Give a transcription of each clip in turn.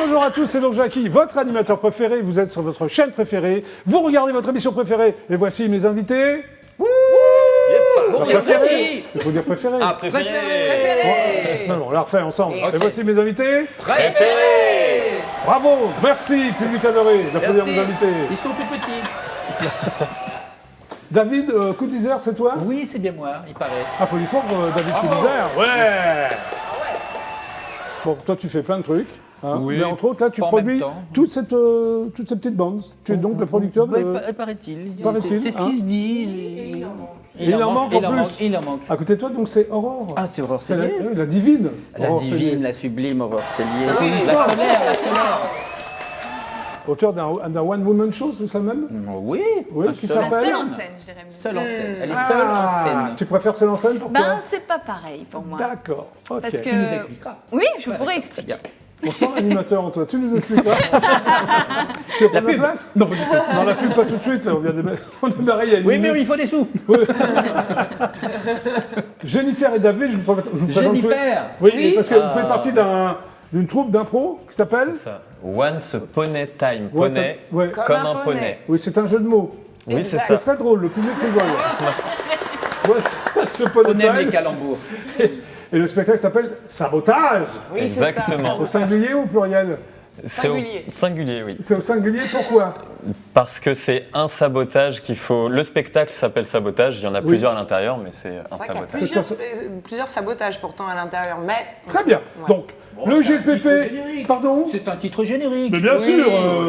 bonjour à tous, c'est donc Jackie, votre animateur préféré. Vous êtes sur votre chaîne préférée, vous regardez votre émission préférée. Et voici mes invités. Préférés. Il faut dire préféré. Ah, préféré. Non, on la refait ensemble. Okay. Et voici mes invités. Préféré. Bravo, merci, public adoré, d'applaudir mes invités. Ils sont tout petits. David Coudizer, c'est toi? Oui, c'est bien moi, il paraît. Applaudissements pour David Coudizer. Ouais. Bon, toi tu fais plein de trucs. Hein, Oui, mais entre autres, là, tu pas en produis même temps. toute cette petite bande. Tu es donc le producteur de... Paraît-il. Paraît-il, C'est ce hein. qui se dit. Il en manque en plus. Il en manque. À côté de toi, donc, c'est Aurore. Ah, c'est Aurore C'est Cellier. la divine. La Aurore divine, Cellier. la sublime Aurore Cellier. oui. La solaire. Auteur d'un one-woman show, c'est ça même? Oui. Oui, un qui seul- s'appelle- Seule en scène, je dirais mieux. Seule en scène. Elle est seule en scène. Tu préfères seule en scène, pourquoi? Ben, c'est pas pareil pour moi. D'accord, ok. Parce que... Tu nous expliqueras. Oui, je pourrais expliquer. On sent l'animateur en toi, tu nous expliqueras. Tu veux prendre la place? Non, pas du tout. Non, la pub, pas tout de suite, là, on démarre il y a une Oui, mais minute. il faut des sous. Jennifer et David, je vous présente tous les- Jennifer. Oui, parce que vous Ah. faites partie d'une troupe d'impro qui s'appelle... C'est ça. Once Poney Time. Ouais, Poney, ouais. comme un poney. Oui, c'est un jeu de mots. Oui, c'est C'est ça. très drôle, le public rigole. What's upon a On aime les time. calembours. Et le spectacle s'appelle Sabotage. Oui, c'est ça. Exactement. Au singulier ou au pluriel? C'est au Singulier. singulier, oui. C'est au singulier, pourquoi? Parce que c'est un sabotage qu'il faut. Le spectacle s'appelle Sabotage. Il y en a plusieurs à l'intérieur, mais c'est un C'est vrai qu'il sabotage. y a plusieurs sabotages pourtant à l'intérieur, mais... Très bien. Ouais. Donc, le c'est un titre GPP... générique. Pardon? C'est un titre générique. Mais bien sûr,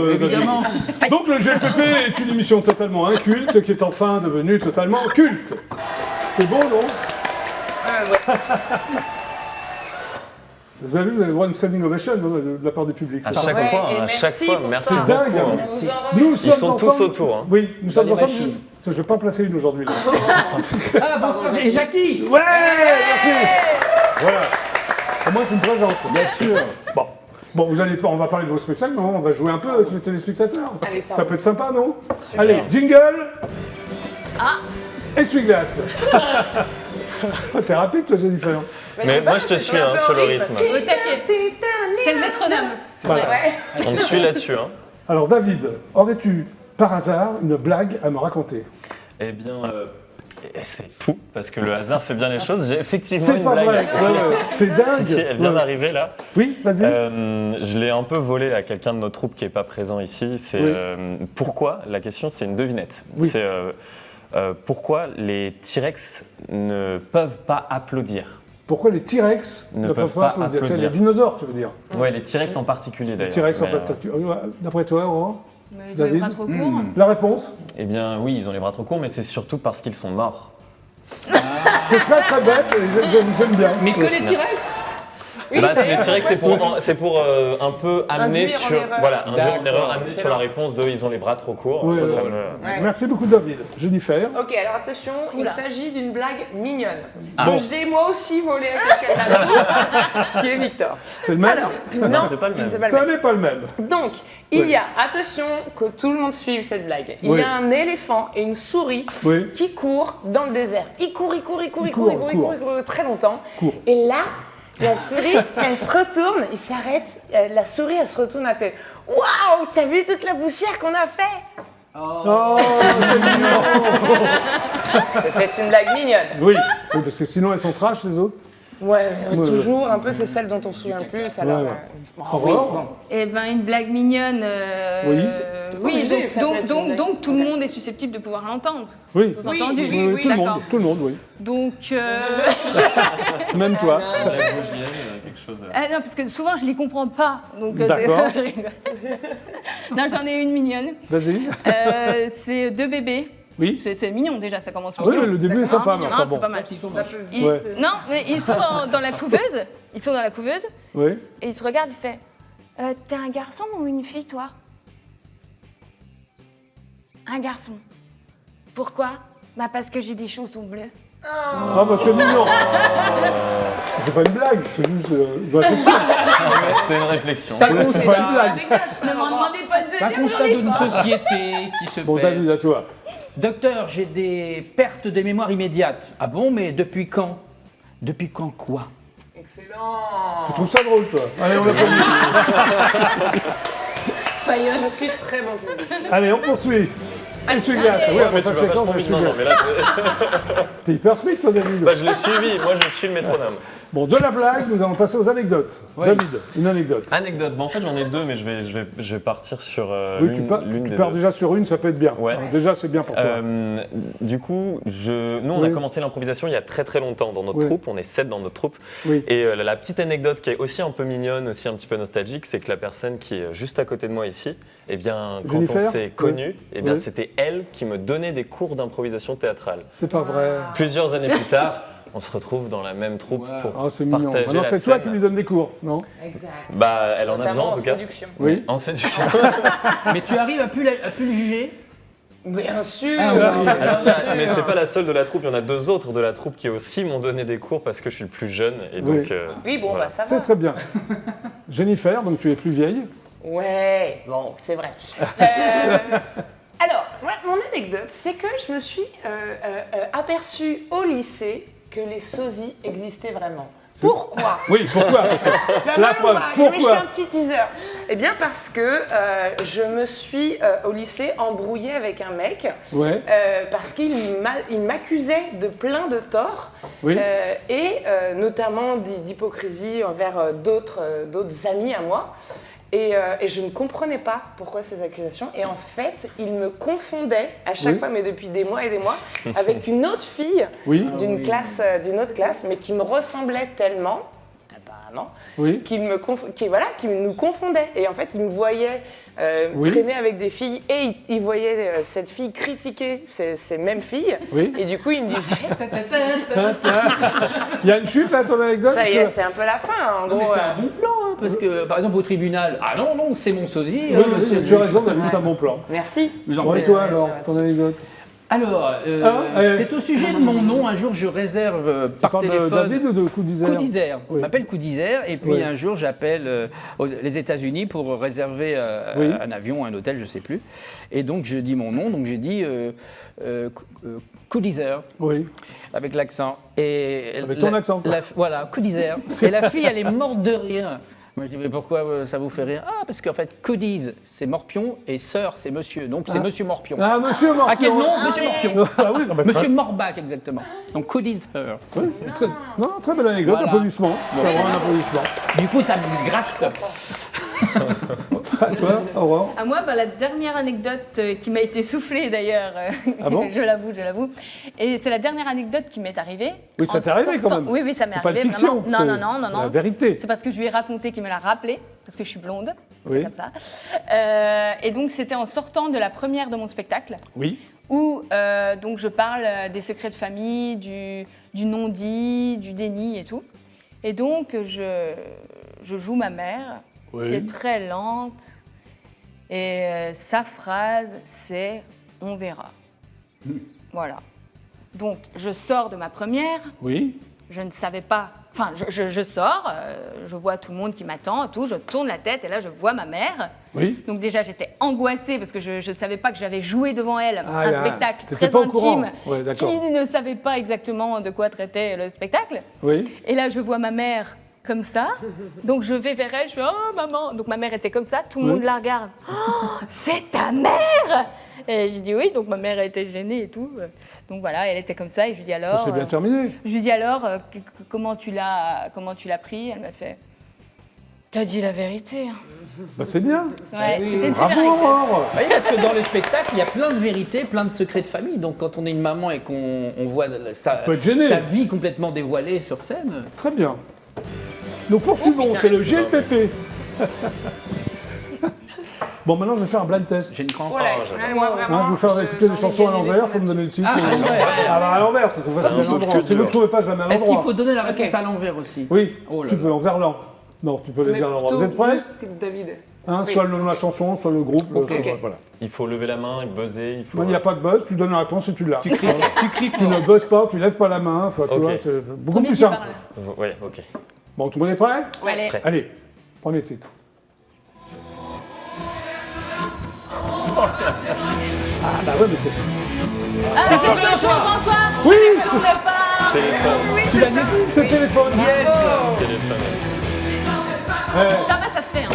évidemment. David. Donc le GPP est une émission totalement inculte qui est enfin devenue totalement culte. C'est beau, non? Vous avez vu, vous avez le droit à une standing ovation de la part du public. À c'est chaque parfait. fois, et à merci chaque fois, pour merci ça. beaucoup. Dingue. hein. Merci. Nous Ils sommes sont tous ensemble. autour. Hein. Oui, nous sommes les ensemble. machines. Je ne vais pas en placer une aujourd'hui. là. Ah, bonsoir, et Jackie. Ouais, merci. Voilà. Au moins, tu me présentes. Bien sûr. Bon, on va parler de vos spectacles, mais on va jouer un peu avec les téléspectateurs. Allez, ça Ça va. peut être sympa, non? Allez, jingle. Essuie-glace. T'es rapide, toi, Jennifer. Mais moi, je te suis hein, sur le rythme. Au taquet. C'est le métronome. Voilà. On me suit là-dessus. Hein. Alors, David, aurais-tu par hasard une blague à me raconter? Eh bien, c'est fou, parce que le hasard fait bien les choses. J'ai effectivement C'est une pas blague. vrai. Ouais, ouais. C'est dingue. Si, elle vient Ouais. d'arriver là. Oui, vas-y. Je l'ai un peu volé à quelqu'un de notre troupe qui n'est pas présent ici. C'est Oui. pourquoi, la question c'est une devinette. Oui. C'est pourquoi les T-Rex ne peuvent pas applaudir. Pourquoi les T-Rex Ne ne peuvent peuvent pas pas applaudir? applaudir. Les dinosaures, tu veux dire? Ouais, les T-Rex en particulier Les d'ailleurs. T-Rex en Mais, particulier. D'après toi, Aurore? Mais ils ont les David bras trop courts. La réponse? Eh bien oui, ils ont les bras trop courts, mais c'est surtout parce qu'ils sont morts. C'est très très bête, et j'aime bien. Mais que les T-Rex. Oui, Bah, les d'ailleurs, T-Rex, c'est pour un peu amener Induire en sur, erreur. voilà, induire en D'accord. erreur, amener sur la Excellent. réponse de ils ont les bras trop courts. Oui, le oui, fameux- Ouais. Merci beaucoup, David. Jennifer? Ok, alors attention, il s'agit d'une blague mignonne. Ah. Que Bon. j'ai moi aussi volé à quelqu'un d'autre, qui est Victor. C'est le même? Alors, Non, c'est pas le même. c'est pas le Ça même. n'est pas le même. Donc, il Oui. y a, attention, que tout le monde suive cette blague. Il Oui. y a un éléphant et une souris Oui. qui courent dans le désert. Ils courent très longtemps. Court. Et là, la souris, elle se retourne, il s'arrête. La souris, elle se retourne, elle fait « Waouh, t'as vu toute la poussière qu'on a fait Oh, c'est mignon! » C'était une blague mignonne. Oui. Oui, parce que sinon elles sont trash, les autres. Ouais, Ouais, toujours, un peu, c'est celle dont on se souvient le plus. Alors, Ouais, ouais. bon, Aurore? Eh ben, une blague mignonne. Oui. Oui, obligé, ça peut être une blague. donc tout le monde est susceptible de pouvoir l'entendre. Oui. Sous-entendu. Oui, tout le D'accord. monde, tout le monde, oui. Donc, Même toi. quelque chose. ah non, parce que souvent je les comprends pas. Donc, D'accord. je rigole. Non, j'en ai une mignonne. Vas-y. C'est deux bébés. Oui. C'est mignon déjà, ça commence Ah oui, mignon. le début est sympa, mais Non, enfin c'est bon. pas mal. Ils sont ça moches. peut Ils- Ouais. Non, mais ils sont dans la couveuse. Ils sont dans la couveuse Oui. et ils se regardent. Il fait t'es un garçon ou une fille, toi? Un garçon. Pourquoi? Bah parce que j'ai des chaussons bleus. Ah bah c'est mignon. C'est pas une blague, c'est juste une réflexion. C'est une réflexion. C'est un Ouais, c'est pas une blague. Ne m'en demandez pas de Un deuxième, constat j'en ai d'une pas. société qui se Bon, perd. David, à toi. Docteur, j'ai des pertes de mémoire immédiates. Ah bon, mais depuis quand? Depuis quand quoi? Excellent. Tu trouves ça drôle, toi? Allez, on applaudit. Je suis très bon public. Allez, on poursuit. Essuie-glace. Oui, Ouais, après mais tu chaque vas séquence, vachement on vite. Non, non, essuie-glace. mais là, T'es hyper smith, toi, David. bah, je l'ai suivi. Moi, je suis le métronome. Bon, de la blague, nous allons passer aux anecdotes. Oui. David, une anecdote. Anecdote. Bon, en fait, j'en ai deux, mais je vais partir sur Oui, l'une tu des pars deux. déjà sur une, ça peut être bien. Ouais. Alors, déjà, c'est bien pour toi. Du coup, nous, on a Oui. commencé l'improvisation il y a très très longtemps dans notre Oui. troupe. On est 7 dans notre troupe. Oui. Et la petite anecdote qui est aussi un peu mignonne, aussi un petit peu nostalgique, c'est que la personne qui est juste à côté de moi ici, eh bien, quand Jennifer on s'est connus, eh bien, Oui. c'était elle qui me donnait des cours d'improvisation théâtrale. C'est pas vrai. Plusieurs années plus tard, on se retrouve dans la même troupe Wow. pour Oh, c'est mignon. partager Maintenant, la c'est toi scène. qui lui donne des cours, non? Exact. Bah, elle en a besoin Notamment en tout cas. séduction. Oui. En séduction. Mais tu arrives à plus le juger? Bien sûr. Ah, oui. Alors, mais c'est pas la seule de la troupe, il y en a 2 autres de la troupe qui aussi m'ont donné des cours parce que je suis le plus jeune et Oui. donc. Oui, bon, voilà. bah ça C'est va. très bien. Jennifer, donc tu es plus vieille. Ouais, bon, c'est vrai. Alors, voilà, mon anecdote, c'est que je me suis aperçue au lycée que les sosies existaient vraiment. Pourquoi? Oui, pourquoi? Parce que Ben la non, preuve, bah, mais je fais pourquoi? un petit teaser. Eh bien parce que je me suis au lycée embrouillée avec un mec Ouais. parce qu'il m'accusait de plein de torts Oui. et notamment d'hypocrisie envers d'autres amis à moi. Et je ne comprenais pas pourquoi ces accusations. Et en fait, il me confondait à chaque Oui. fois, mais depuis des mois et des mois, avec une autre fille Oui. d'une autre classe, mais qui me ressemblait tellement, apparemment, Oui. qui nous confondait. Et en fait, il me voyait Oui. traîner avec des filles et il voyait cette fille critiquer ces mêmes filles. Oui. Et du coup, il me disait, Il y a une chute là, ton anecdote? ça y est, c'est un peu la fin, hein, en Non, mais gros. c'est un bon plan, hein, parce que par exemple au tribunal, ah non, non, c'est mon sosie. Oui, oui, tu as raison, David, c'est un bon plan. Merci. J'en Bon, et fais- toi alors, ton anecdote? Alors, c'est au sujet de mon nom. Un jour, je réserve Tu par parles de téléphone. David ou de Coup d'Isère? Coup d'Isère. Oui. On m'appelle Coup d'Isère. Et puis Oui. un jour, j'appelle les États-Unis pour réserver Oui. un avion, un hôtel, je ne sais plus. Et donc, je dis mon nom. Donc, j'ai dit Coup d'Isère, Oui. avec l'accent. Et Avec ton accent, quoi. voilà, Coup d'Isère. Et la fille, elle est morte de rire. Moi, je dis, mais pourquoi ça vous fait rire? Ah, parce qu'en fait, Coodies, c'est Morpion, et Sœur, c'est Monsieur. Donc, c'est Monsieur Morpion. Ah, monsieur Morpion. À quel nom? Monsieur Morpion. Ah oui, non, mais Monsieur Morbach, exactement. Donc, Coodies, Her. Oui, très belle anecdote, Voilà. applaudissements. C'est vraiment un applaudissement. Du coup, ça me gratte. À toi, Aurore. À moi, bah, la dernière anecdote qui m'a été soufflée d'ailleurs, Ah bon je l'avoue. Et c'est la dernière anecdote qui m'est arrivée. Oui, ça en t'est arrivé quand sortant- même. Oui, oui, ça m'est C'est pas arrivé. une fiction. vraiment. c'est Non. La vérité. C'est parce que je lui ai raconté qu'il me l'a rappelé, parce que je suis blonde, Oui. c'est comme ça. Et donc, c'était en sortant de la première de mon spectacle, Oui. où donc je parle des secrets de famille, du non-dit, du déni et tout. Et donc, je joue ma mère, Oui. qui est très lente. Et sa phrase, c'est « on verra ». Voilà. Donc, je sors de ma première, Oui. je ne savais pas... Enfin, je sors, je vois tout le monde qui m'attend, tout, je tourne la tête et là, je vois ma mère. Oui. Donc déjà, j'étais angoissée parce que je ne savais pas que j'avais joué devant elle Ah un là, spectacle t'étais très pas au courant. intime, Ouais, d'accord. qui ne savait pas exactement de quoi traitait le spectacle. Oui. Et là, je vois ma mère comme ça. Donc, je vais vers elle, je fais « Oh, maman !» Donc, ma mère était comme ça, tout le Oui. monde la regarde. « Oh, c'est ta mère !» Et j'ai dit oui, donc ma mère était gênée et tout. Donc voilà, elle était comme ça et je lui dis alors... Ça s'est bien terminé. Je lui dis alors, comment tu l'as pris? Elle m'a fait « T'as dit la vérité. hein. Bah, c'est bien. Ouais, oui, c'était une Bravo, super anecdote. Aurore. Oui, parce que dans le spectacle, il y a plein de vérités, plein de secrets de famille. Donc, quand on est une maman et qu'on voit peut être gêné. sa vie complètement dévoilée sur scène, Très bien. Nous poursuivons, c'est le GPP. Bon, maintenant, je vais faire un blind test. j'ai une crainte. Voilà, j'adore. ouais, moi vraiment. Je vais vous faire écouter des chansons à l'envers, il faut me donner le titre. Ah, ouais. Ah, bah, à l'envers, c'est trop facile à l'endroit. Si vous ne trouvez pas, je la mets à Est-ce l'endroit. qu'il faut donner la réponse Ok. à l'envers aussi? Oui, Oh là tu là. peux, en verlan. Non, tu peux les Mais dire à l'endroit. plutôt Vous êtes prêts juste David. Hein, Oui. soit le nom de la chanson, soit le groupe. Ok. Voilà. Il faut lever la main et buzzer. Il faut. Il n'y a pas de buzz, tu donnes la réponse et tu l'as. Tu cries Tu ne fort. buzzes pas, tu lèves pas la main. Enfin, tu Ok. vois, c'est beaucoup Premier plus qui simple. parle. Ouais, ok. Bon, tout le monde est prêt Allez. Prêt. Allez, prenez le titre. Ah bah ouais, mais c'est... Ah, c'est quelque chose en toi. Oui, Tourne pas. Téléphone. c'est téléphone. Yes. téléphone. Ça va, ça se fait. Hein.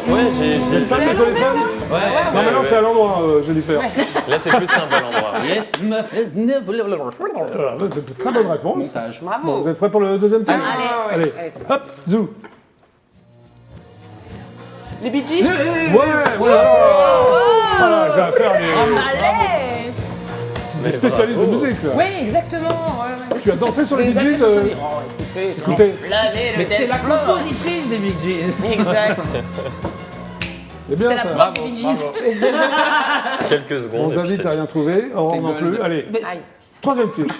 Ouais, j'ai Le femme de téléphone. Ouais. Non, mais non, c'est à l'endroit, Jennifer. Là, c'est plus simple à l'endroit. Yes, meuf, yes, neuf. Voilà, très bonne réponse. Montage. Bon, Bravo. vous êtes prêts pour le deuxième titre Allez. Allez, hop, zou. Les Bee Gees. Ouais, voilà. Voilà, j'ai affaire à Allez. des spécialistes de musique, là. Oui, exactement. Ouais. Tu as dansé sur les Bee années Gees 70. Oh, écoutez, Écoutez, Mais c'est la compositrice des Bee Gees. Exact. c'est bien C'est la ça. prof des Bee Gees. Quelques Bon, secondes. et puis David, c'est t'as rien trouvé. Aurore C'est non gold. plus. Allez, Mais- troisième titre.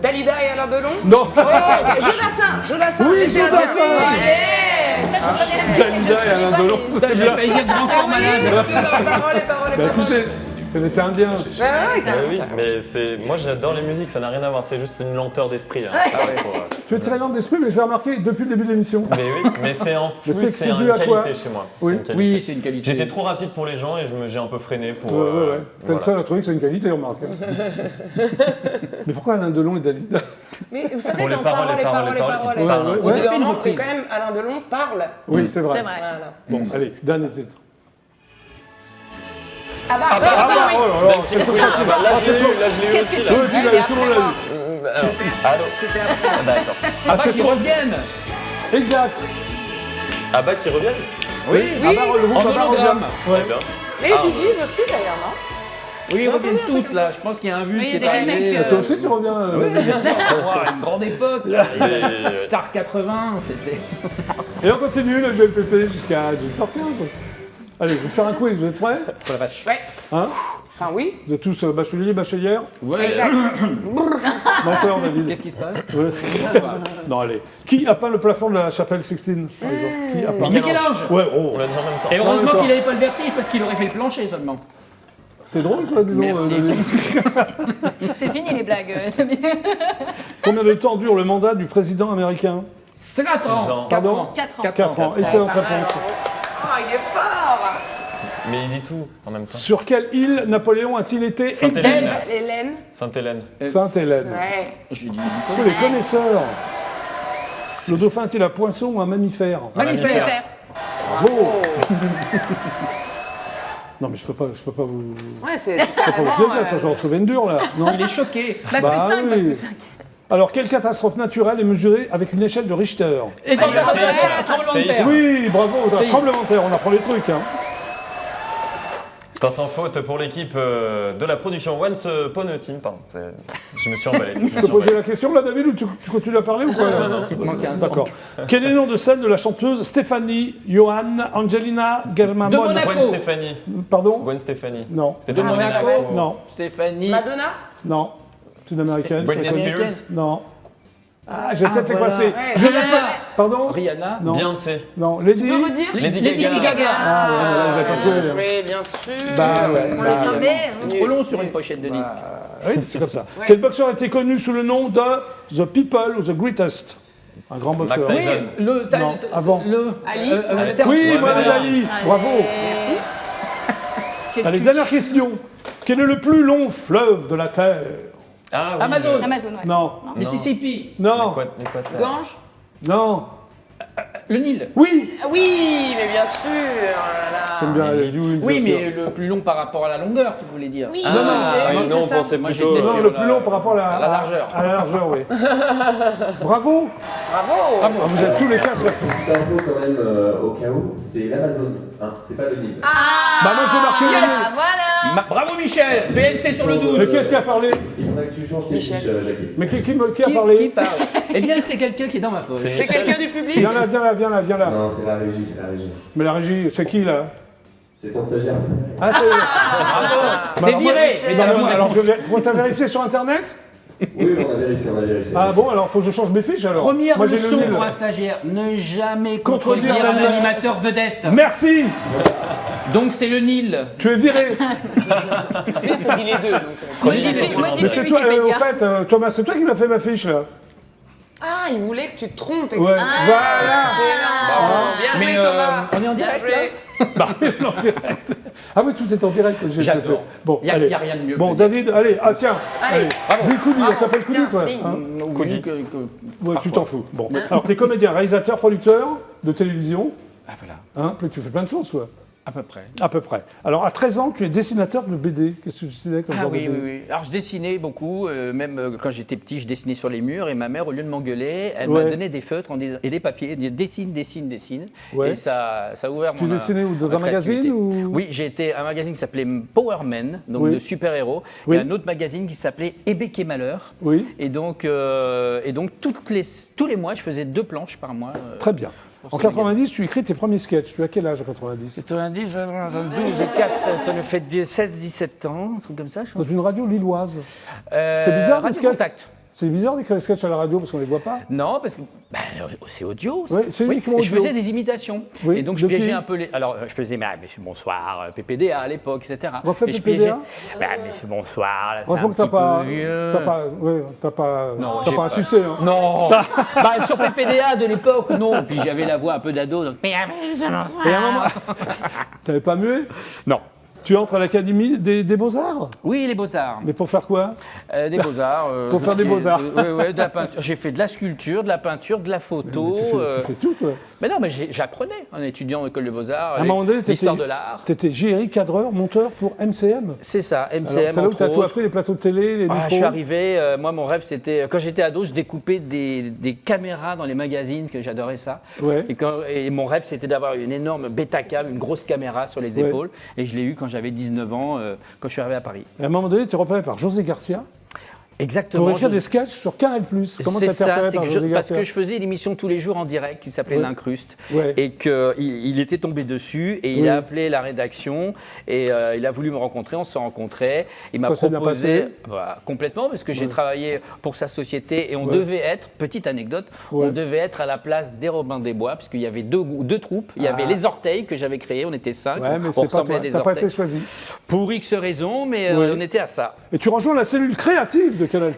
Dalida et Alain Delon. Non, Jodassin. Oui, l'été Jodassin. indien. Allez. Ça, je connais la musique, mais je Dalida et sais Alain pas Delon, les- c'était J'ai bien. failli dire grand corps malade. Les paroles. Bah écoutez, c'est l'été indien. Ouais, Ah carrément. oui, mais c'est moi j'adore les musiques, ça n'a rien à voir, c'est juste une lenteur d'esprit. Hein. C'est pas pour, Tu es très lent d'esprit, mais je l'ai remarqué depuis le début de l'émission. Mais oui, mais c'est en Mais plus c'est que c'est c'est une dû à toi. qualité chez moi. Oui. C'est une qualité. Oui, c'est une qualité. J'étais trop rapide pour les gens et j'ai un peu freiné pour. Ouais, ouais, ouais. T'es le voilà. seul à trouver que c'est une qualité, remarque. hein. Mais pourquoi Alain Delon et Dalida Mais vous savez, Pour les dans paroles, les paroles, les paroles. ils parlent un Ouais, petit ouais. peu. fait une Vraiment, reprise. quand même, Alain Delon parle. Oui, c'est vrai. C'est vrai. Voilà. Bon, allez, dernier titre. Ah bah, Ah bah, oh là là, c'est Dancing trop Queen, facile. là Ah, je c'est l'ai trop. eu, là je l'ai eu Qu'est-ce aussi que là. Ouais, tu l'as eu, tout le monde l'a eu. Alors, C'était après. ah, d'accord. Ah, Pas c'est qu'ils trop. reviennent. Exact. Ah bah qui reviennent. Oui, Ah bah, le groupe en Abba hologramme. revient. Ouais. Eh bien. Et les Bee Gees aussi d'ailleurs, non? Oui, ils reviennent entendu un truc tous comme là. Je pense qu'il y a un bus Oui, qui il y est a des arrivé. mecs, Toi aussi, tu reviens. Oui, bien sûr. On va voir une grande époque. Et- Star 80, c'était. Et on continue le BPP jusqu'à 18h15. Allez, je vais faire un quiz, vous êtes prêts Oh la vache. Ouais. Hein Enfin oui. Vous êtes tous bacheliers, bachelières Ouais. Menteur, David. Qu'est-ce qui se passe? Ouais. Non, allez. Qui a peint le plafond de la chapelle Sixtine, par exemple Qui a peint Michel-Ange. Ouais, oh. On l'a dit en même temps. Et heureusement D'accord. qu'il n'avait pas le vertige parce qu'il aurait fait le plancher seulement. T'es drôle, quoi, disons. Merci. David. C'est fini les blagues. Combien de temps dure le mandat du président américain 4 ans. ans. 4 Pardon ans. 4 ans. 4 ans. Excellente réponse. Oh, il est fort. Mais il dit tout en même temps. Sur quelle île Napoléon a-t-il été Sainte-Hélène. exilé Hélène. Sainte-Hélène. Sainte-Hélène. Ouais. Je lui dis. Pour les connaisseurs, le dauphin est-il un poisson ou un mammifère Mammifère. Faire. Bravo. Non, mais je peux pas vous Ouais, c'est pas vous carrément. piéger. Attends, je vais en trouver une dure, là. Non. Il est choqué. Bac Bah plus 5, oui. bac plus 5. Alors, quelle catastrophe naturelle est mesurée avec une échelle de Richter Et donc, Ah, c'est- c'est un tremblement de c'est- terre. Oui, bravo, C'est- tremblement de terre, on apprend les trucs. Hein. Temps sans faute pour l'équipe de la production Once Upon a Team. Pardon, je me suis emballé. Je me Tu suis peux poser emballé. la question là, David, ou tu continues à parler ou quoi Il te manque un son. D'accord. Quel est le nom de scène de la chanteuse Stéphanie Johan Angelina Germamon De Monaco. Gwen Stefani. Pardon Gwen Stefani. Non. Stéphanie De Monaco. Monaco. Non, Stéphanie. Madonna. non. C'est une américaine. Britney c'est connu. Spears. Non. Ah, j'ai peut-être voilà. dépassé. Ouais. Je Rihanna. n'ai pas. Pardon Rihanna. Non. Beyoncé. Non. Lady Tu peux redire? Lady Lady Gaga. Gaga. Ah, ouais, là, vous avez pas trouvé. là. Oui, bien sûr. Bah ouais. On bah, le savait. hein. Trop long sur une pochette de disque. Oui, c'est comme ça. Quel boxeur était connu sous le nom de The People ou The Greatest? Un grand boxeur. Mike Tyson. Oui, le. Non, avant. Ali. Oui, Ouais, Mohamed ouais. Ali. Bravo. Merci. Quel Allez, cul. dernière question. Quel est le plus long fleuve de la Terre? Ah oui. Amazon. Amazon, ouais. Non. Mississippi. Non. L'Équateur. Gange. Non. Le Nil. Oui. Ah oui, mais bien sûr. Oh là là. J'aime bien. mais Oui, mais le plus long par rapport à la longueur, tu voulais dire. Oui. Ah, Non, non, oui, c'est non, on ça. pensait Moi, plutôt. j'étais Non, sur le la- plus long par rapport à à la largeur. À la largeur, oui. Bravo. Bravo. Ah, vous êtes tous les quatre. Petite info quand même au cas où, c'est l'Amazon, hein, c'est pas le Nil. Bah moi j'ai marqué le Ah, Nil. voilà. Bravo Michel. PNC sur le 12. Mais qui est-ce qui a parlé? Il faudra que tu changes tes Michel. fiches, Jackie. Mais qui a Qui parlé? parle Eh bien, c'est quelqu'un qui est dans ma poche. C'est quelqu'un du public. Viens là, viens là, viens là, viens là. Non, c'est la régie, c'est la régie. Mais la régie, c'est qui là? C'est ton stagiaire. Ah, c'est. Bravo. Bah, T'es alors, moi- viré. Eh Et ben, dans la bonne alors, réponse. t'as vérifié sur internet? Oui, on a vérifié, on a vérifié. Ah bon, alors faut que je change mes fiches alors. Première Moi j'ai le leçon Nil. pour un stagiaire, ne jamais Contredire contredire un l'animateur. animateur vedette. Merci. Donc c'est le Nil. Tu es viré. T'as dit les deux. Donc, Modifie Mais c'est toi, au Wikipédia. fait, Thomas, c'est toi qui m'as fait ma fiche là. Ah, il voulait que tu te trompes. Ouais. Voilà. Excellent. Bien Mais joué, Thomas. on est en Bien direct joué. là Bah oui, on est en direct. Ah oui, tout est en direct. le GGP. J'adore. Bon, Il y a allez. rien de mieux Bon, que David, allez, tiens. Allez, Dis Coudi, Bravo. on t'appelle Coudi, Tiens, toi. ding. hein Coudi. Ouais, tu t'en fous. Bon, alors t'es comédien, réalisateur, producteur de télévision. Ah voilà, Hein, puis tu fais plein de choses, toi. à peu près. À peu près. Alors, à 13 ans, tu es dessinateur de BD. Qu'est-ce que tu dessinais comme Ah genre oui, de oui, BD? oui. Alors je dessinais beaucoup, même quand j'étais petit, je dessinais sur les murs et ma mère, au lieu de m'engueuler, elle Ouais. m'a donné des feutres et des papiers, elle disait dessine, dessine, dessine. Ouais. Et ça a ouvert Tu mon dessinais où, dans ma un magazine créativité. ou... Oui, j'ai été à un magazine qui s'appelait Power Man, donc Oui. de super-héros, Oui. et un autre magazine qui s'appelait Ébec et Malheur. Oui, Et donc tous les mois, je faisais 2 planches par mois. très bien. pour En ce 90, tu écris tes premiers sketchs. Tu as quel âge en 90? 90, 12 et 4, ça me fait 16-17 ans, un truc comme ça, je Dans pense. une radio lilloise. C'est bizarre, Radio parce que- Contact. C'est bizarre d'écrire des sketchs à la radio parce qu'on les voit pas. Non, parce que c'est audio. Ouais, c'est uniquement et je audio. faisais des imitations. Oui, Et donc de je piégeais qui un peu les. Alors je faisais Monsieur Bonsoir, PPDA à l'époque, etc. Refais Et je PPDA. piégeais, Monsieur Bonsoir, là, c'est Heureusement un que t'as petit pas, peu vieux. t'as pas j'ai pas- insisté. Hein. Non Bah, sur PPDA de l'époque, non. Puis j'avais la voix un peu d'ado. Donc... Et à un moment, t'avais pas mué? Non. Tu entres à l'Académie des Beaux-Arts? Oui, les beaux-arts. Mais pour faire quoi? Des beaux-arts. Pour faire des beaux-arts. Oui, de la peinture. J'ai fait de la sculpture, de la peinture, de la photo. Tu fais tout, toi. Mais non, mais j'apprenais en étudiant en école de beaux-arts. À un moment donné, l'histoire de l'art. t'étais JRI, cadreur, monteur pour MCM. C'est ça, Alors, MCM c'est là où entre t'as tout autres. appris, les plateaux de télé, les micros. Je suis arrivé, moi mon rêve c'était, quand j'étais ado, je découpais des caméras dans les magazines, que j'adorais ça. Ouais. Et mon rêve c'était d'avoir une énorme Betacam, une grosse caméra sur les Ouais. épaules. Et je l'ai eu quand j'avais 19 ans, quand je suis arrivé à Paris. Et à un moment donné, tu es repéré par José Garcia. Exactement. Pour écrire je- des sketchs sur Canal+. Comment C'est t'as été ça, repéré c'est par que José parce Garcia? que je faisais une émission tous les jours en direct qui s'appelait Ouais. L'Incruste Ouais. et qu'il était tombé dessus et il Oui. a appelé la rédaction et il a voulu me rencontrer, on se rencontrait, il m'a Ça s'est bien proposé passé complètement parce que j'ai travaillé pour sa société et on Ouais. devait être, petite anecdote, Ouais. on devait être à la place des Robins des Bois parce qu'il y avait deux troupes, il y avait les Orteils que j'avais créés, on était 5, Ouais, mais on c'est pas ressemblait toi. à des T'as pas été orteils. choisi. Pour X raisons, mais Ouais. on était à ça. Et tu rejoins la cellule créative de Canal+.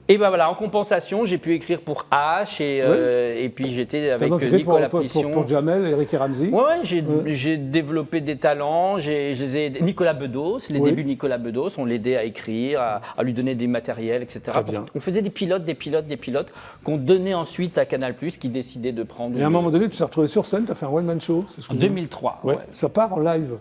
Et ben voilà, en compensation, j'ai pu écrire pour H et puis j'étais T'as avec donc écrit Nicolas pour Plission. Jamel, Eric et Ramsey. Ouais, j'ai développé des talents, je les ai aidés. Nicolas Bedos, les Oui. débuts de Nicolas Bedos, on l'aidait à écrire, à lui donner des matériels, etc. Très bien. On faisait des pilotes qu'on donnait ensuite à Canal+, qui décidait de prendre Et à un moment donné, tu t'es retrouvé sur scène, tu as fait un one-man show. C'est ce que en je- 2003. Ouais, ouais. ça part en live.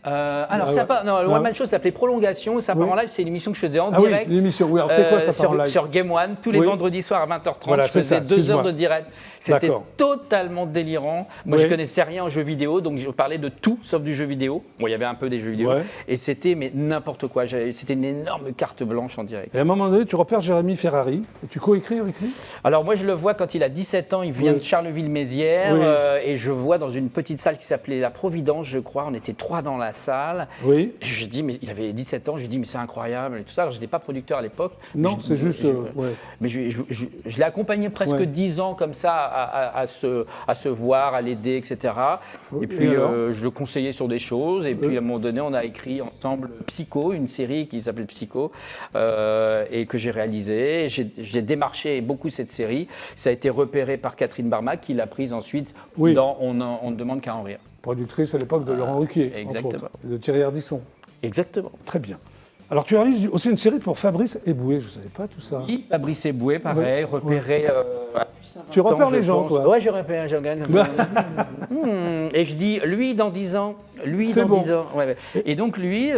Alors, Ah ça ouais. part, non, le Ah One Man Show s'appelait Prolongation, ça part Oui. en live, c'est une émission que je faisais en Ah oui, direct. l'émission, oui. Alors c'est quoi ça part en live? Sur Game One, tous les Oui. vendredis soirs à 20h30, Voilà, je c'est faisais ça, 2 heures excuse-moi. de direct. C'était D'accord. totalement délirant. Moi, Oui. je connaissais rien aux jeux vidéo, donc je parlais de tout sauf du jeu vidéo. Bon, il y avait un peu des jeux vidéo. Ouais. Et c'était mais n'importe quoi. C'était une énorme carte blanche en direct. Et à un moment donné, tu repères Jérémy Ferrari. Et tu coécris avec lui? Alors moi, je le vois quand il a 17 ans, il vient Oui. de Charleville-Mézières, Oui. et je vois dans une petite salle qui s'appelait La Providence, je crois. On était 3 dans la salle. Oui. Et je dis, mais il avait 17 ans, je lui dis, mais c'est incroyable et tout ça. Alors, je n'étais pas producteur à l'époque. Non, Mais c'est juste. Ouais. Mais je l'ai accompagné presque Ouais. 10 ans comme ça à se voir, à l'aider, etc. Oui, Et puis et alors je le conseillais sur des choses. Et puis à un moment donné, on a écrit ensemble Psycho, une série qui s'appelle Psycho, et que j'ai réalisée. J'ai démarché beaucoup cette série. Ça a été repéré par Catherine Barmac, qui l'a prise ensuite Oui. dans On ne demande qu'à en rire. Productrice à l'époque de Laurent Ruquier. entre exactement. autres, et de Thierry Ardisson. Exactement. Très bien. Alors tu réalises aussi une série pour Fabrice Eboué. Je ne savais pas tout ça. Oui, Fabrice Eboué, pareil, repéré. À Tu repères les gens, pense. toi. Ouais, je repère, je regarde comme ça. Et je dis, lui dans 10 ans, lui C'est dans bon. 10 ans. Ouais, ouais. Et donc lui,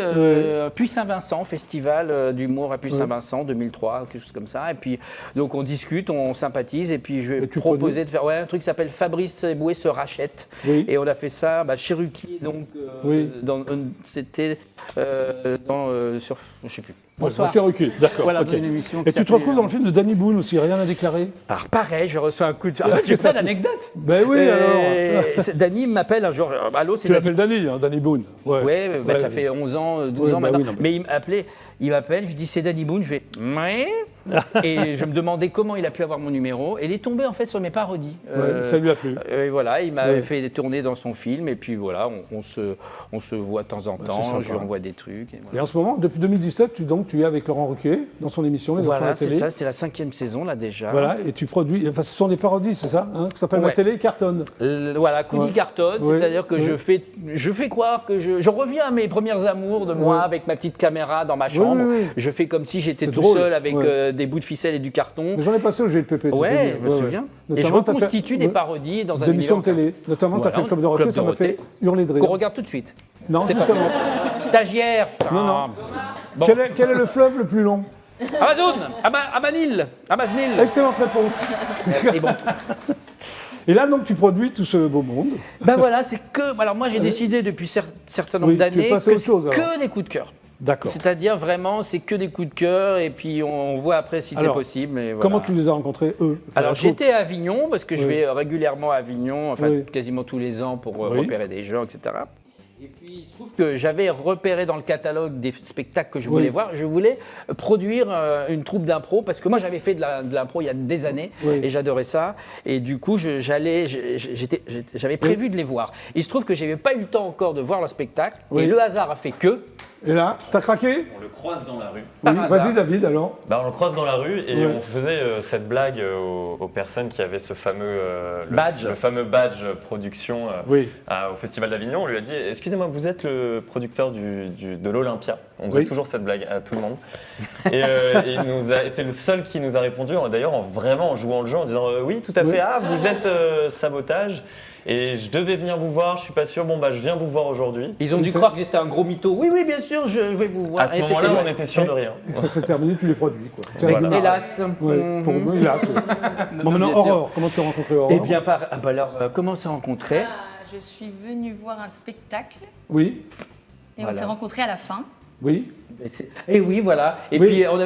Puy Saint-Vincent, festival d'humour à Puy Saint-Vincent, 2003, quelque chose comme ça. Et puis, donc on discute, on sympathise, et puis je Et vais tu proposer de faire un truc qui s'appelle Fabrice Eboué se rachète. Oui. Et on a fait ça chez Ruquier, donc Oui. c'était sur, je sais plus. Bonsoir. Chez Ruquier. D'accord. Voilà, ok. dans une émission Et qui tu te s'appelait, retrouves dans le film de Danny Boone aussi. Rien à déclarer. Alors pareil, je reçois un coup de... En fait, j'ai plein d'anecdotes. Ben oui, alors. Danny m'appelle un jour, allô, c'est Tu Danny. l'appelles Danny, hein, Danny Boone. Ouais. Ouais, bah, Ouais. ça fait 11 ans, 12 Ouais, ans bah maintenant. oui, non, mais- Mais il m'appelle, je dis c'est Danny Boone, je vais... Ouais. Et je me demandais comment il a pu avoir mon numéro. Et il est tombé en fait sur mes parodies. Ouais, ça lui a plu. Et voilà, il m'avait Ouais. fait tourner dans son film. Et puis voilà, on se voit de temps en c'est temps. sympa. Je lui envoie des trucs. Et voilà. Et en ce moment, depuis 2017, tu es avec Laurent Ruquier dans son émission Les Enfants à Voilà, la c'est télé. ça, c'est la 5e saison là déjà. Voilà, et tu produis, enfin ce sont des parodies, c'est ça, hein, qui s'appelle Ma Ouais. télé cartonne. Voilà, Coudi Ouais. cartonne, Oui, c'est-à-dire que oui. je fais croire que je reviens à mes premières amours de moi Ouais. avec ma petite caméra dans ma chambre. oui, oui. Je fais comme si j'étais C'est tout drôle. seul avec Ouais. des bouts de ficelle et du carton. Mais j'en ai passé au GLPP. tu t'es Ouais, dit. je me souviens. Et je Notamment, t'as reconstitue fait- des ouais, parodies dans un d'émissions de univers télé. Notamment, tu as Voilà, fait le Club Dorothée, Club ça m'a fait Dorothée. hurler de rire. qu'on regarde tout de suite. Non, C'est pas- justement. Stagiaire. Non, non. Ah, bon. Quel est le fleuve le plus long? Amazon, Amanil, Amaznil. Excellente réponse. C'est bon. Et là, donc, tu produis tout ce beau monde. Ben voilà, c'est que. Alors moi, j'ai décidé depuis certain nombre Oui, tu es d'années passé à que autre chose, c'est alors. que des coups de cœur. D'accord. C'est-à-dire vraiment, c'est que des coups de cœur et puis on voit après si c'est Alors, possible. Mais voilà. Comment tu les as rencontrés, eux? Enfin, Alors la j'étais à Avignon parce que je Oui. vais régulièrement à Avignon, enfin Oui. quasiment tous les ans pour Oui. repérer des gens, etc. Et puis il se trouve que j'avais repéré dans le catalogue des spectacles que je Oui. voulais voir, je voulais produire une troupe d'impro parce que moi j'avais fait de l'impro il y a des années Oui. et j'adorais ça. Et du coup j'avais prévu de les voir. Il se trouve que j'avais pas eu le temps encore de voir le spectacle Oui. et le hasard a fait que Et là, t'as craqué? On le croise dans la rue. Par Oui. hasard. Vas-y, David, alors. Bah, on le croise dans la rue et Ouais. on faisait cette blague aux personnes qui avaient ce fameux Badge. le fameux badge production Oui. au Festival d'Avignon. On lui a dit excusez-moi, vous êtes le producteur de l'Olympia. On faisait Oui. toujours cette blague à tout le monde. Et et c'est le seul qui nous a répondu, d'ailleurs vraiment en jouant le jeu, en disant oui, tout à Oui. fait, vous êtes Sabotage. Et je devais venir vous voir, je suis pas sûr, bon bah je viens vous voir aujourd'hui. ils ont dû C'est- croire que j'étais un gros mytho. Oui, oui, bien sûr, je vais vous voir. À ce Et moment-là, c'était- on était sûr de rien. Et ça s'est terminé, tu les produis, quoi. Tu as Voilà. démarré. Hélas. Ouais, pour nous, hélas. oui. Bon, maintenant, Bien sûr. Aurore. Comment tu as rencontré Aurore? Eh bien, comment on s'est rencontrés Je suis venue voir un spectacle Oui, et Voilà. on s'est rencontrés à la fin. oui. Et oui, voilà. Et Oui. puis, on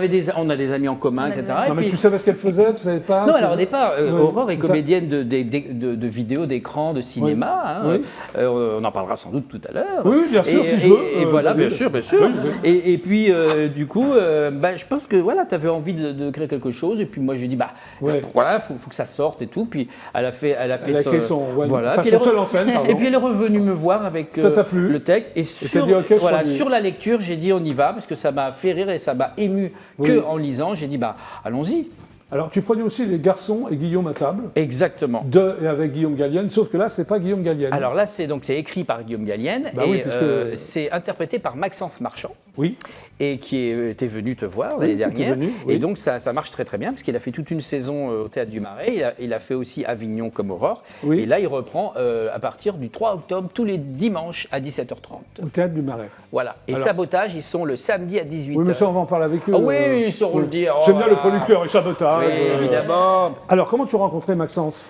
a des amis en commun, On a des etc. amis. Et Non, mais puis- tu savais ce qu'elle faisait, tu savais pas? Non, tu- alors au départ, Ouais, Aurore est c'est ça. comédienne de vidéos, d'écran, de cinéma. hein. Oui. On en parlera sans doute tout à l'heure. Oui, bien sûr, Et- si je et- veux. Et voilà, David. bien sûr, bien sûr. Oui, oui. Et puis, du coup, je pense que voilà, tu avais envie de créer quelque chose. Et puis moi, j'ai dit, Ouais. voilà, faut que ça sorte et tout. Puis elle a fait Elle a créé son, ouais, voilà. enfin, Puis son elle est seul en scène, pardon. Et puis elle est revenue me voir avec Ça t'a plu le texte. Et t'as dit, ok, je voilà, produis. sur la lecture, j'ai dit on y va parce que ça m'a fait rire et ça m'a ému Oui. que en lisant. J'ai dit allons-y. Alors, tu produis aussi Les Garçons et Guillaume à table, Exactement. et avec Guillaume Gallienne, sauf que là, c'est pas Guillaume Gallienne. Alors là, c'est écrit par Guillaume Gallienne Bah et oui, puisque- c'est interprété par Maxence Marchand Oui, et qui était venu te voir Oui, l'année qui était dernière. venu, oui. Et donc ça marche très très bien parce qu'il a fait toute une saison au Théâtre du Marais. Il a fait aussi Avignon comme Aurore. Oui. Et là, il reprend à partir du 3 octobre tous les dimanches à 17h30. au Théâtre du Marais. Voilà. Et Alors- Sabotage, ils sont le samedi à 18h. Oui, mais ça, on va en parler avec eux. Ah oui, ils sauront le dire. J'aime Oh bien là le producteur et Sabotage. Oui, évidemment. Alors, comment tu as rencontré Maxence?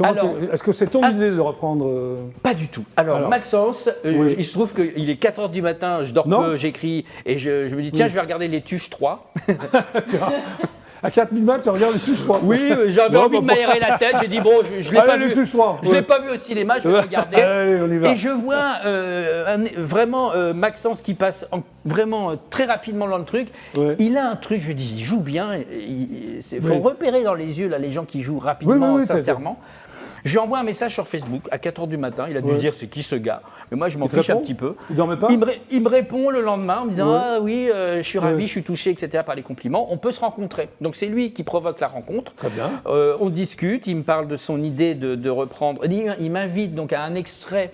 Alors- Est-ce que c'est ton idée de reprendre Pas du tout. Alors, Maxence, Oui. il se trouve qu'il est 4h du matin, je dors Non. peu, j'écris, et je me dis, tiens, je vais regarder les Tuches 3. tu vois, à 4000 mètres, tu regardes les Tuches 3. Oui, j'avais Bon, envie de bah, m'aérer la tête, j'ai dit, bon, je l'ai Allez, pas les vu. Tuches 3. Je l'ai pas vu au cinéma, je vais le regarder. Allez, on y va. Et je vois vraiment Maxence qui passe vraiment très rapidement dans le truc. Ouais. Il a un truc, je dis, il joue bien. Il faut Oui. repérer dans les yeux là, les gens qui jouent rapidement, Oui, t'as- sincèrement. Je lui envoie un message sur Facebook à 4h du matin. Il a dû Ouais. se dire c'est qui ce gars. Mais moi je m'en Il te fiche un répond petit peu. Il dormait pas? Il me répond le lendemain en me disant Ouais. ah oui je suis ravi, Ouais. je suis touché etc par les compliments. On peut se rencontrer. Donc c'est lui qui provoque la rencontre. Très bien. On discute. Il me parle de son idée de reprendre. Il m'invite donc à un extrait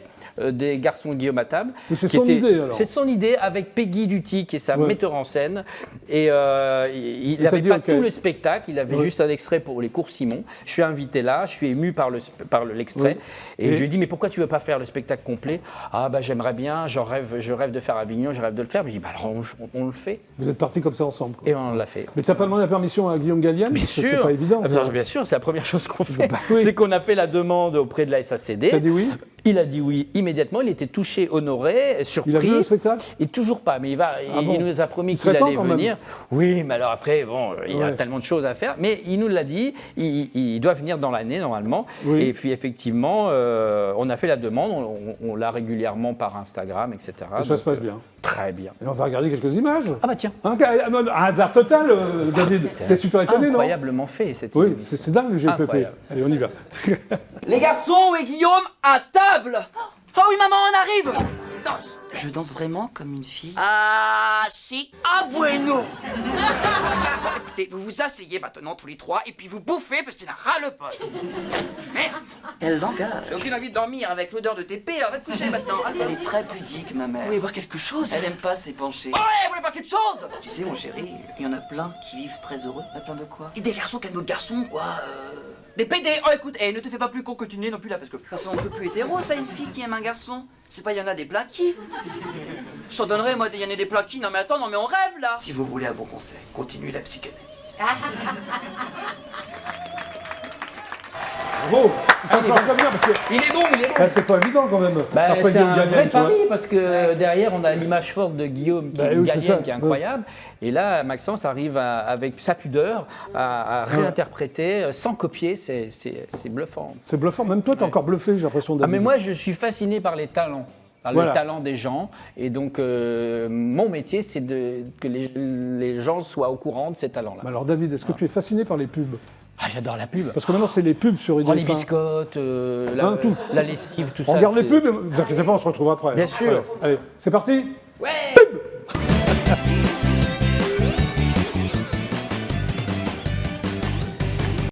des Garçons de Guillaume à table. Mais c'est qui son idée, alors. C'est son idée avec Peggy Duty qui est sa Ouais. metteur en scène. Et il t'as n'avait dit, pas ok. tout le spectacle, il avait Ouais. juste un extrait pour les cours Simon. Je suis invité là, je suis ému par l'extrait. Ouais. Et Et- je lui dis mais pourquoi tu veux pas faire le spectacle complet? Ah bah j'aimerais bien, je rêve de faire Avignon, je rêve de le faire. Mais je dis bah alors on le fait. Vous êtes partis comme ça ensemble. quoi. Et on l'a fait. Mais t'as pas demandé la permission à Guillaume Gallienne? Bien Parce que sûr, C'est pas évident. Ah ça. bien sûr, c'est la première chose qu'on fait. oui. C'est qu'on a fait la demande auprès de la SACD. T'as dit oui? Il a dit oui immédiatement, il était touché, honoré, surpris. Il a vu le spectacle? Et toujours pas, mais bon. il nous a promis Il serait qu'il temps, allait quand même. venir. Oui, mais alors après, bon, il y a Ouais. tellement de choses à faire. Mais il nous l'a dit, il doit venir dans l'année normalement. Oui. Et puis effectivement, on a fait la demande, on l'a régulièrement par Instagram, etc. Et ça se passe bien. Très bien. Et on va regarder quelques images. Ah bah tiens, Un hasard total, David. T'es super étonné, non? incroyablement fait cette Oui, émission. c'est dingue le GPP. Incroyable. Allez, on y va. Les garçons, et Guillaume, à table. Oh oui, maman, on arrive. Je danse vraiment comme une fille? Ah, si. Ah, bueno. Bon, écoutez, vous vous asseyez maintenant tous les trois et puis vous bouffez parce qu'il y en a ras le bol. Merde. Quel langage. J'ai aucune envie de dormir avec l'odeur de tes pères. Va te coucher maintenant. Elle est très pudique, ma mère. Vous voulez boire quelque chose? Elle aime pas s'épancher. Ouais, vous voulez boire quelque chose? Tu sais, mon chéri, il y en a plein qui vivent très heureux. Plein de quoi? Et des garçons comme d'autres garçons, quoi. Des PD. Oh, écoute, ne te fais pas plus con que tu n'es non plus là parce que... De toute façon, on peut plus hétéro, ça, une fille qui aime un garçon. C'est pas, il y en a des plaquis. Je t'en donnerai, moi, il y en a des plaquis. Non mais attends, non mais on rêve là. Si vous voulez un bon conseil, continuez la psychanalyse. Bravo. Ça se passe très bien parce que Il est bon, il est bon. c'est pas évident quand même. Bah, Après c'est Guillaume un Gallienne, vrai tu vois. pari parce que derrière on a l'image forte de Guillaume Bah oui, c'est Gallienne ça. qui est incroyable et là Maxence arrive avec sa pudeur à réinterpréter sans copier, c'est bluffant. C'est bluffant. Même toi, t'es encore bluffé, j'ai l'impression. Ah, David. mais moi je suis fasciné par les talents. Par Voilà. le talent des gens et donc mon métier c'est que les gens soient au courant de ces talents-là. Alors David, est-ce que tu es fasciné par les pubs? Ah, j'adore la pub. Parce que maintenant, c'est les pubs sur Oh, les Idolphin. biscottes, tout. la lessive, tout On ça. regarde les c'est- pubs, ne vous inquiétez pas, on se retrouve après. Bien sûr. Allez, c'est parti. Ouais.